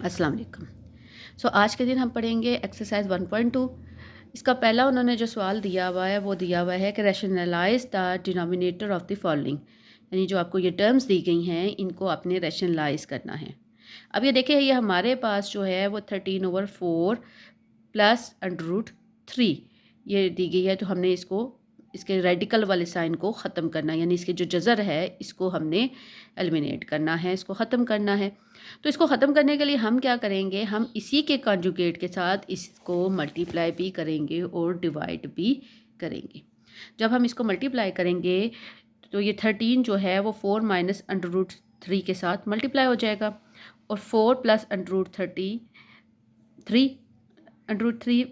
अस्सलाम वालेकुम। आज के दिन हम पढ़ेंगे एक्सरसाइज 1.2। इसका पहला उन्होंने जो सवाल दिया हुआ है वो दिया हुआ है कि rationalise the denominator of the following, यानी जो आपको ये टर्म्स दी गई हैं इनको आपने रैशनलाइज करना है। अब ये देखिए, ये हमारे पास जो है वो 13/4 प्लस अंडर रूट 3 ये दी गई है। तो हमने इसको इसके रेडिकल वाले साइन को ख़त्म करना है, यानी इसके जो जज़र है इसको हमने एलिमिनेट करना है, इसको ख़त्म करना है। तो इसको ख़त्म करने के लिए हम क्या करेंगे, हम इसी के कॉन्जुगेट के साथ इसको मल्टीप्लाई भी करेंगे और डिवाइड भी करेंगे। जब हम इसको मल्टीप्लाई करेंगे तो ये 13 जो है वो 4 माइनस अंडर रूट 3 के साथ मल्टीप्लाई हो जाएगा, और 4 plus under root 3 under root 3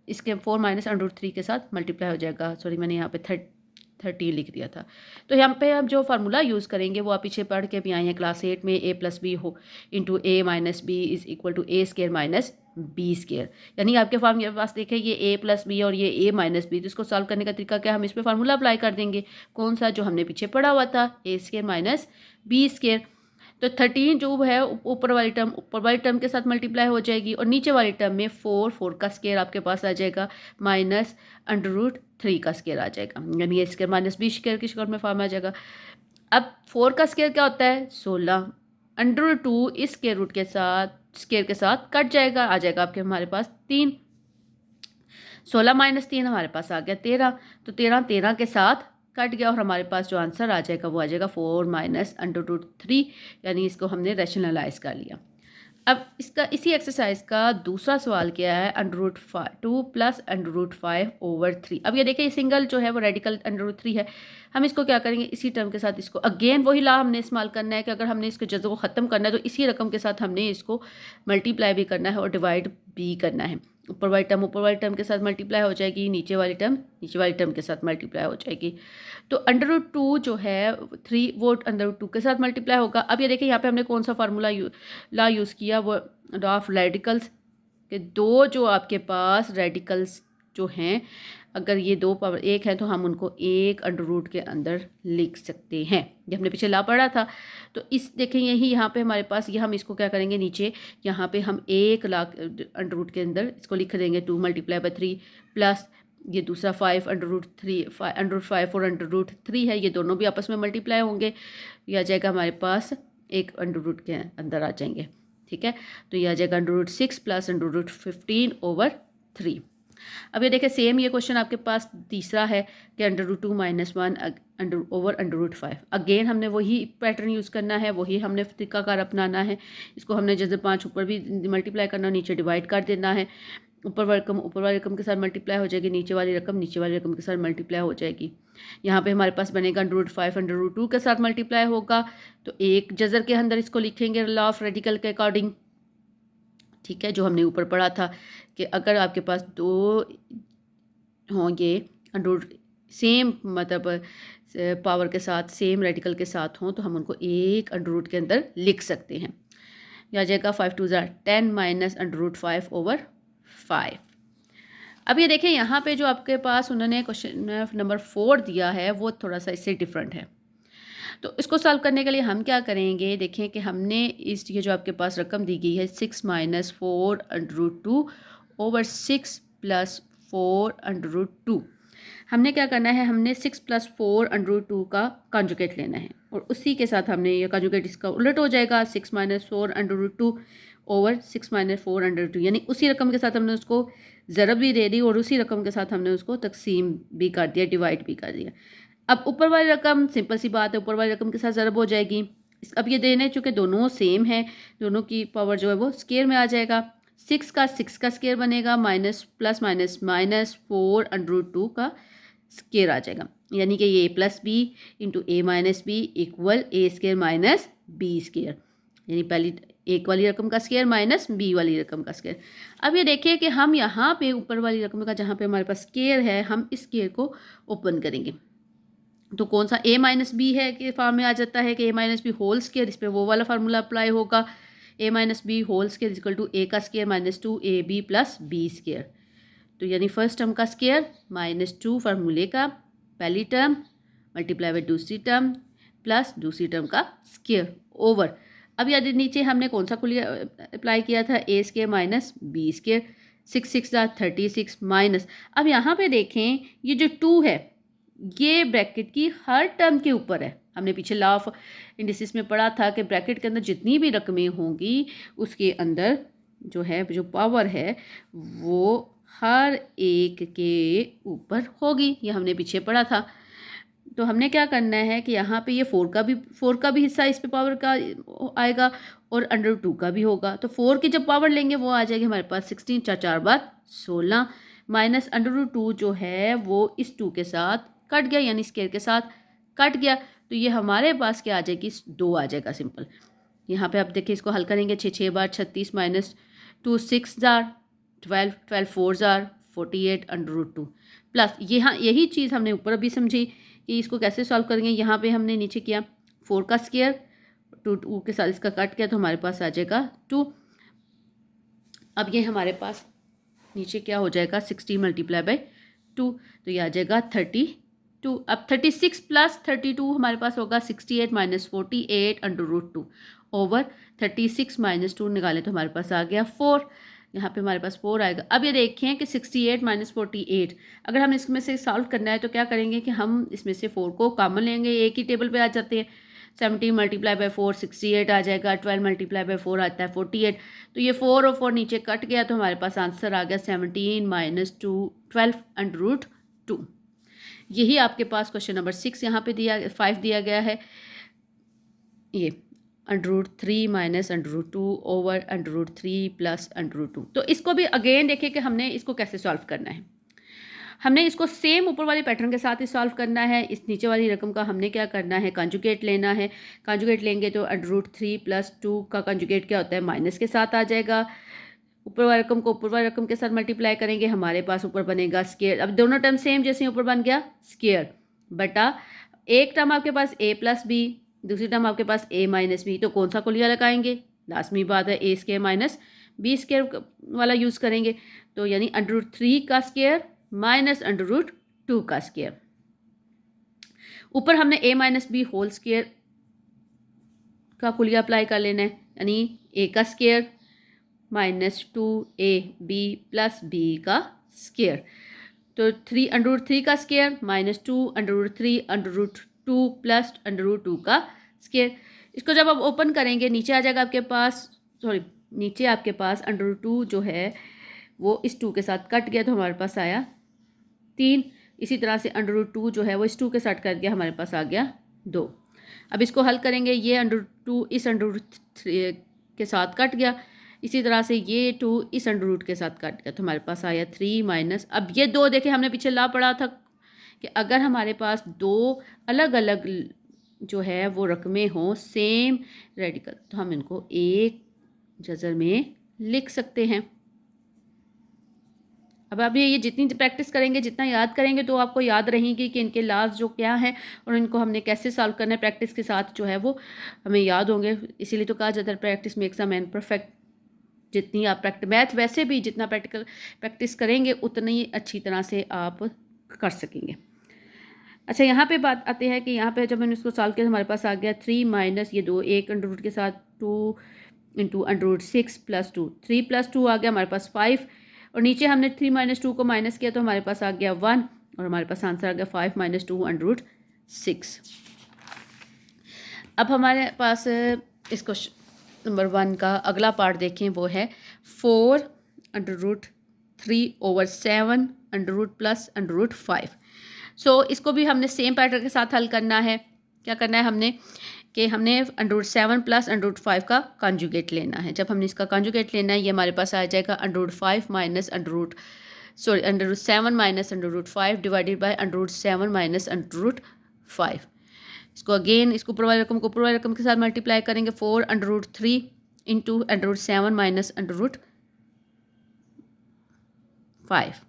इसके 4 माइनस अंडर रूट 3 के साथ मल्टीप्लाई हो जाएगा। सॉरी, मैंने यहाँ पे 13 लिख दिया था। तो यहाँ पे हम जो फार्मूला यूज़ करेंगे वो आप पीछे पढ़ के भी आए हैं क्लास 8 में, a प्लस बी हो into A minus B is equal to A square minus B square. यानी आपके पास देखें ये a प्लस बी और ये a माइनस बी, तो इसको सॉल्व करने का तरीका क्या, हम इस पर फार्मूला अप्लाई कर देंगे। कौन सा, जो हमने पीछे पढ़ा हुआ था, ए स्केयर माइनस बी स्केयर। तो 13 जो है ऊपर वाली टर्म के साथ मल्टीप्लाई हो जाएगी, और नीचे वाली टर्म में 4 का स्केयर आपके पास आ जाएगा माइनस अंडर रूट 3 का स्केयर आ जाएगा, यानी ये स्केयर माइनस बी स्केयर की शक्ल में फॉर्म आ जाएगा। अब 4 का स्केयर क्या होता है, 16। अंडर रूट 2 इस स्केयर के साथ कट जाएगा, आ जाएगा आपके हमारे पास 3। 16 माइनस 3 हमारे पास आ गया 13। तो 13 के साथ कट गया, और हमारे पास जो आंसर आ जाएगा वो आ जाएगा 4 माइनस अंडर रूट 3, यानी इसको हमने रैशनलाइज कर लिया। अब इसका इसी एक्सरसाइज का दूसरा सवाल क्या है, under root 2 plus under root 5/3। अब ये देखिए, सिंगल जो है वो रेडिकल अंडर रूट 3 है। हम इसको क्या करेंगे, इसी टर्म के साथ इसको अगेन वही ला हमने इस्तेमाल करना है कि अगर हमने इसके जज़र को ख़त्म करना है तो इसी रकम के साथ हमने इसको मल्टीप्लाई भी करना है और डिवाइड भी करना है। ऊपर वाली टर्म के साथ मल्टीप्लाई हो जाएगी, नीचे वाली टर्म के साथ मल्टीप्लाई हो जाएगी। तो अंडर रूट 2 जो है 3 वो अंडर रूट 2 के साथ मल्टीप्लाई होगा। अब ये देखिए, यहाँ पे हमने कौन सा फार्मूला यूज़ किया, वो ऑफ रेडिकल्स के दो जो आपके पास रेडिकल्स जो हैं, अगर ये 2 पावर 1 है तो हम उनको 1 अंडर रूट के अंदर लिख सकते हैं। ये हमने पीछे ला पढ़ा था। तो इस देखें, यही यहाँ पे हमारे पास, ये हम इसको क्या करेंगे, नीचे यहाँ पे हम 1 लाख अंडर रूट के अंदर इसको लिख देंगे 2 मल्टीप्लाई बाई 3 प्लस ये दूसरा 5 अंडर रूट 3 अंडर रूट 5 और अंडर रूट 3 है, ये दोनों भी आपस में मल्टीप्लाई होंगे। ये आ जाएगा हमारे पास 1 अंडर रूट के अंदर आ जाएंगे, ठीक है। तो ये आ जाएगा under root 6 plus under root 15/3। अब ये देखिए, सेम ये क्वेश्चन आपके पास तीसरा है कि under root 2 minus 1 under root 5। Again हमने वही पैटर्न यूज़ करना है, वही हमने तरीकाकार अपनाना है। इसको हमने जैसे 5 ऊपर भी मल्टीप्लाई करना, नीचे डिवाइड कर देना है। ऊपर वाली रकम के साथ मल्टीप्लाई हो जाएगी, नीचे वाली रकम के साथ मल्टीप्लाई हो जाएगी। यहाँ पे हमारे पास बनेगा अंडर रूट 5 अंडर रूट 2 के साथ मल्टीप्लाई होगा, तो एक जज़र के अंदर इसको लिखेंगे लॉ ऑफ रेडिकल के अकॉर्डिंग, ठीक है, जो हमने ऊपर पढ़ा था कि अगर आपके पास दो होंगे अंडर रूट सेम मतलब पावर के साथ, सेम रेडिकल के साथ हों, तो हम उनको एक अंडर रूट के अंदर लिख सकते हैं। यह आ जाएगा 5 2 10 माइनस अंडर रूट 5/5। अब ये देखिए, यहाँ पे जो आपके पास उन्होंने क्वेश्चन नंबर 4 दिया है वो थोड़ा सा इससे डिफरेंट है। तो इसको सॉल्व करने के लिए हम क्या करेंगे, देखें कि हमने ये जो आपके पास रकम दी गई है 6 minus 4 under root 2/6 plus 4 under root 2, हमने क्या करना है, हमने 6 प्लस 4 अंडर रूट 2 का कॉन्जुगेट लेना है, और उसी के साथ हमने ये कॉन्जुगेट इसका उलट हो जाएगा, 6 minus 4 under root 2/6 minus 4 under root 2, यानी उसी रकम के साथ हमने उसको ज़रब भी दे दी और उसी रकम के साथ हमने उसको तकसीम भी कर दिया, डिवाइड भी कर दिया। अब ऊपर वाली रकम सिंपल सी बात है, ऊपर वाली रकम के साथ ज़रब हो जाएगी। अब ये देने चूँकि दोनों सेम है, दोनों की पावर जो है वो स्केयर में आ जाएगा। 6 का स्केयर बनेगा, minus plus minus minus 4 under root 2 का स्केयर आ जाएगा, यानी कि ये plus B into A minus B equal A square minus B square, यानी पहली एक वाली रकम का स्केयर माइनस बी वाली रकम का स्केयर। अब ये देखिए कि हम यहाँ पे ऊपर वाली रकम का जहाँ पे हमारे पास स्केयर है, हम इस स्केयर को ओपन करेंगे, तो कौन सा ए माइनस बी है कि फॉर्म में आ जाता है कि a minus B whole square, इस पर वो वाला फार्मूला अप्लाई होगा, a minus B whole square equal to a का square minus 2ab plus b square. तो यानी फर्स्ट टर्म का स्केयर -2 फार्मूले का पहली टर्म मल्टीप्लाई बाई दूसरी टर्म प्लस दूसरी टर्म का स्केयर ओवर अब यदि नीचे हमने कौन सा कुलिया अप्लाई किया था, A square minus B square, 6 6 36 minus, अब यहाँ पे देखें ये जो 2 है ये ब्रैकेट की हर टर्म के ऊपर है। हमने पीछे लॉ ऑफ इंडिसेस में पढ़ा था कि ब्रैकेट के अंदर जितनी भी रकमें होंगी उसके अंदर जो है जो पावर है वो हर एक के ऊपर होगी, ये हमने पीछे पढ़ा था। तो हमने क्या करना है कि यहाँ पे ये 4 का भी हिस्सा इस पे पावर का आएगा और अंडर 2 का भी होगा। तो 4 की जब पावर लेंगे वो आ जाएगी हमारे पास 16, 4 4 बार 16 माइनस अंडर 2 जो है वो इस 2 के साथ कट गया, यानी स्क्वायर के साथ कट गया। तो ये हमारे पास क्या आ जाएगी, 2 आ जाएगा सिंपल। यहाँ पे आप देखिए इसको हल करेंगे, 6 6 बार 36 minus 2 6 jar 12 12 4 jar 48 under 2 plus यहाँ यही चीज़ हमने ऊपर अभी समझी कि इसको कैसे सॉल्व करेंगे। यहाँ पे हमने नीचे किया 4 का स्क्वायर, 2 के साथ इसका कट किया तो हमारे पास आ जाएगा 2। अब ये हमारे पास नीचे क्या हो जाएगा, 60 मल्टीप्लाई बाई 2 तो ये आ जाएगा 32। अब 36 प्लस 32 हमारे पास होगा 68 माइनस 48 अंडर 2 ओवर 36 माइनस 2 निकालें तो हमारे पास आ गया 4। यहाँ पे हमारे पास 4 आएगा। अब ये देखें कि 68 माइनस 48 अगर हम इसमें से सॉल्व करना है तो क्या करेंगे कि हम इसमें से 4 को कॉमन लेंगे, एक ही टेबल पे आ जाते हैं। 70 मल्टीप्लाई बाई 4 68 आ जाएगा, 12 मल्टीप्लाई बाई 4 आता है 48। तो ये 4 और 4 नीचे कट गया तो हमारे पास आंसर आ गया 17 माइनस 2 12 अंडर 2। यही आपके पास क्वेश्चन नंबर 6 यहाँ पे दिया 5 दिया गया है, ये under 3 minus under 2 over under 3 plus under 2। तो इसको भी अगेन देखिए कि हमने इसको कैसे सॉल्व करना है। हमने इसको सेम ऊपर वाले पैटर्न के साथ ही सॉल्व करना है। इस नीचे वाली रकम का हमने क्या करना है, कंजुगेट लेना है। कंजुगेट लेंगे तो अंडर 3 प्लस 2 का कंजुगेट क्या होता है, माइनस के साथ आ जाएगा। ऊपर वाली रकम को ऊपर वाली रकम के साथ मल्टीप्लाई करेंगे, हमारे पास ऊपर बनेगा स्क्वायर। अब दोनों टर्म सेम जैसे ऊपर बन गया स्क्वायर बटा एक टर्म आपके पास a प्लस बी, दूसरी टर्म आपके पास a माइनस बी। तो कौन सा कुलिया लगाएंगे, लाजमी बात है a square minus B square वाला यूज़ करेंगे। तो यानी अंडर 3 का स्क्वायर माइनस अंडर 2 का स्क्वायर। ऊपर हमने a माइनस बी होल स्क्वायर का कुलिया अप्लाई कर लेना है, यानी a का square minus 2ab plus b का स्क्वायर। तो 3 अंडर 3 का square minus 2 under 3 under 2 plus under 2 का स्क्वायर। इसको जब आप ओपन करेंगे नीचे आ जाएगा आपके पास, नीचे आपके पास अंडर 2 जो है वो इस 2 के साथ कट गया तो हमारे पास आया 3। इसी तरह से अंडर 2 जो है वो इस 2 के साथ कट गया, हमारे पास आ गया 2। अब इसको हल करेंगे, ये अंडर 2 इस अंडर 3 के साथ कट गया, इसी तरह से ये 2 इस अंडर रूट के साथ कट गया तो हमारे पास आया 3 माइनस। अब ये 2 देखें हमने पीछे ला पढ़ा था कि अगर हमारे पास 2 अलग अलग जो है वो रकमें हों सेम रेडिकल तो हम इनको एक जज़र में लिख सकते हैं। अब आप ये जितनी प्रैक्टिस करेंगे, जितना याद करेंगे तो आपको याद रहेंगी कि इनके लाज जो क्या हैं और इनको हमने कैसे सॉल्व करना है। प्रैक्टिस के साथ जो है वो हमें याद होंगे, इसीलिए तो कहा जाता है practice makes a man perfect. जितनी आप मैथ वैसे भी जितना प्रैक्टिस करेंगे उतनी अच्छी तरह से आप कर सकेंगे। अच्छा, यहाँ पे बात आते हैं कि यहाँ पे जब मैंने इसको सॉल्व किया हमारे पास आ गया 3 माइनस ये 2 एक अंडर रूट के साथ 2 into under root 6 plus 2, 3 plus 2 आ गया हमारे पास 5 और नीचे हमने 3 माइनस 2 को माइनस किया तो हमारे पास आ गया 1 और हमारे पास आंसर आ गया 5 माइनस 2 अंडर रूट 6। अब हमारे पास इस क्वेश्चन नंबर 1 का अगला पार्ट देखें, वो है 4 under root 3 over 7 under root plus under root 5। So इसको भी हमने सेम पैटर्न के साथ हल करना है। क्या करना है हमने कि हमने under root 7 plus under root 5 का कॉन्जुगेट लेना है। जब हमने इसका कॉन्जुगेट लेना है ये हमारे पास आ जाएगा under root 5 minus under root 7 minus under root 5 divided by under root 7 minus under root 5। इसको अगेन इसको ऊपर वाली रकम को ऊपर वाली रकम के साथ मल्टीप्लाई करेंगे, 4 under root 3 into under root 7 minus under root 5।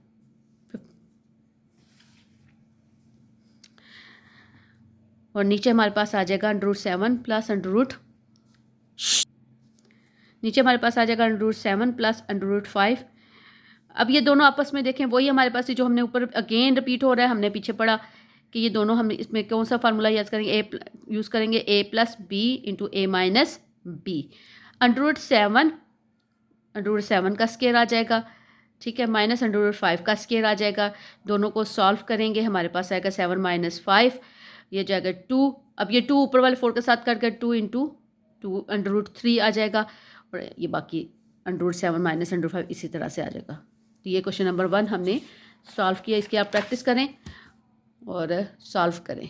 और नीचे हमारे पास आ जाएगा under root 7 plus under root नीचे हमारे पास आ जाएगा under root 7 plus under root 5। अब ये दोनों आपस में देखें वही हमारे पास जो हमने ऊपर अगेन रिपीट हो रहा है, हमने पीछे पढ़ा कि ये दोनों हम इसमें कौन सा फार्मूला यूज़ करेंगे, यूज़ करेंगे a plus B into A minus B. Under root 7 का स्केयर आ जाएगा, ठीक है, माइनस अंडर रूट 5 का स्केयर आ जाएगा। दोनों को सॉल्व करेंगे, हमारे पास आएगा 7 माइनस 5, ये जाएगा 2। अब ये 2 ऊपर वाले 4 के साथ करके 2 इंटू 2 अंडर रूट 3 आ जाएगा, और ये बाकी under root 7 minus under root 5 इसी तरह से आ जाएगा। तो ये क्वेश्चन नंबर 1 हमने सॉल्व किया। इसकी आप प्रैक्टिस करें और सॉल्व करें।